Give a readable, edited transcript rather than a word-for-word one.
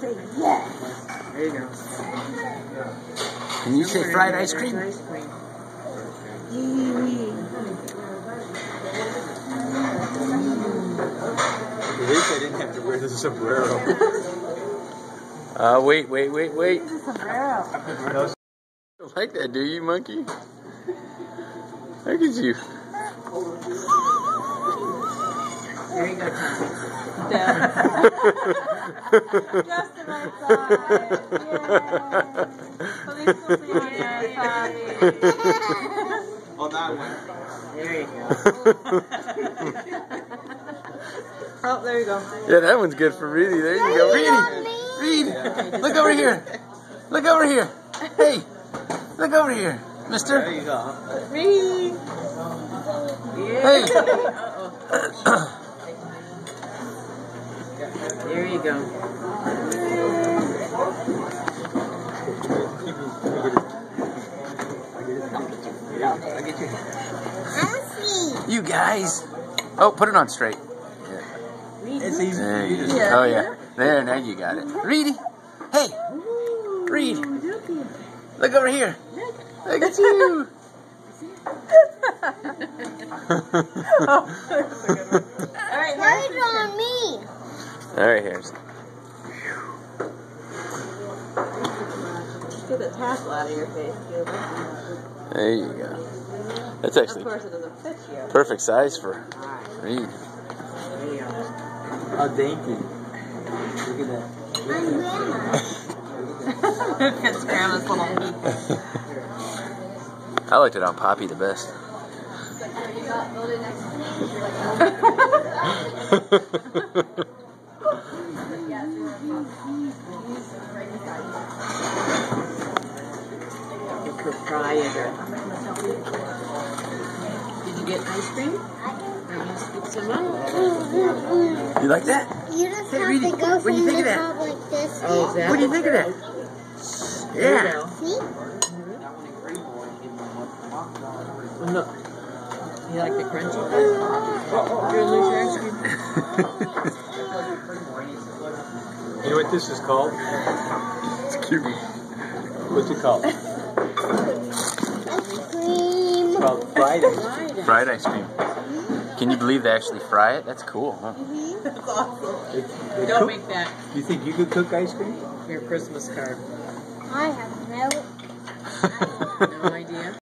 Say yes. There you go. Can you say fried ice cream? Ice cream. At least I didn't have to wear the sombrero. Wait. It's a sombrero. You don't like that, do you, monkey? Look at you. There you go, Tom. Just the right size. Yay. On that one. There you go. Oh, there you go. Yeah, that one's good for Reedy. There you go. Reedy! Look over here. Look over here. Hey, look over here, mister. There you go. Me. Yeah. Hey. There you go. I'll get you. You guys. Oh, put it on straight. It's easy. There you go. Oh, yeah. There, now you got it. Reedy. Hey. Reed. Look over here. Look at you. Alright, on me. Alright, here's. Get the tassel out of your face, Gilbert. There you go. That's Of actually course, it doesn't fit you. perfect size for Reed. There you go. How dainty. Look at that. It fits Grandma's little feet. I liked it on Poppy the best. The proprietor. Did you get ice cream? Or you scoop some up? You like that? You just Hey, have Reedy, to go what do you from think the of that? top like this. Oh, is that What do you think of that? There Yeah. you go. See? No. You like the crunchy part? Your loose ice cream? You know what this is called? It's cute. What's it called? Ice cream. It's called fried ice. Fried ice cream. Can you believe they actually fry it? That's cool, huh? That's awesome. They Don't cook- make that You think you could cook ice cream? your Christmas card. I have no No idea.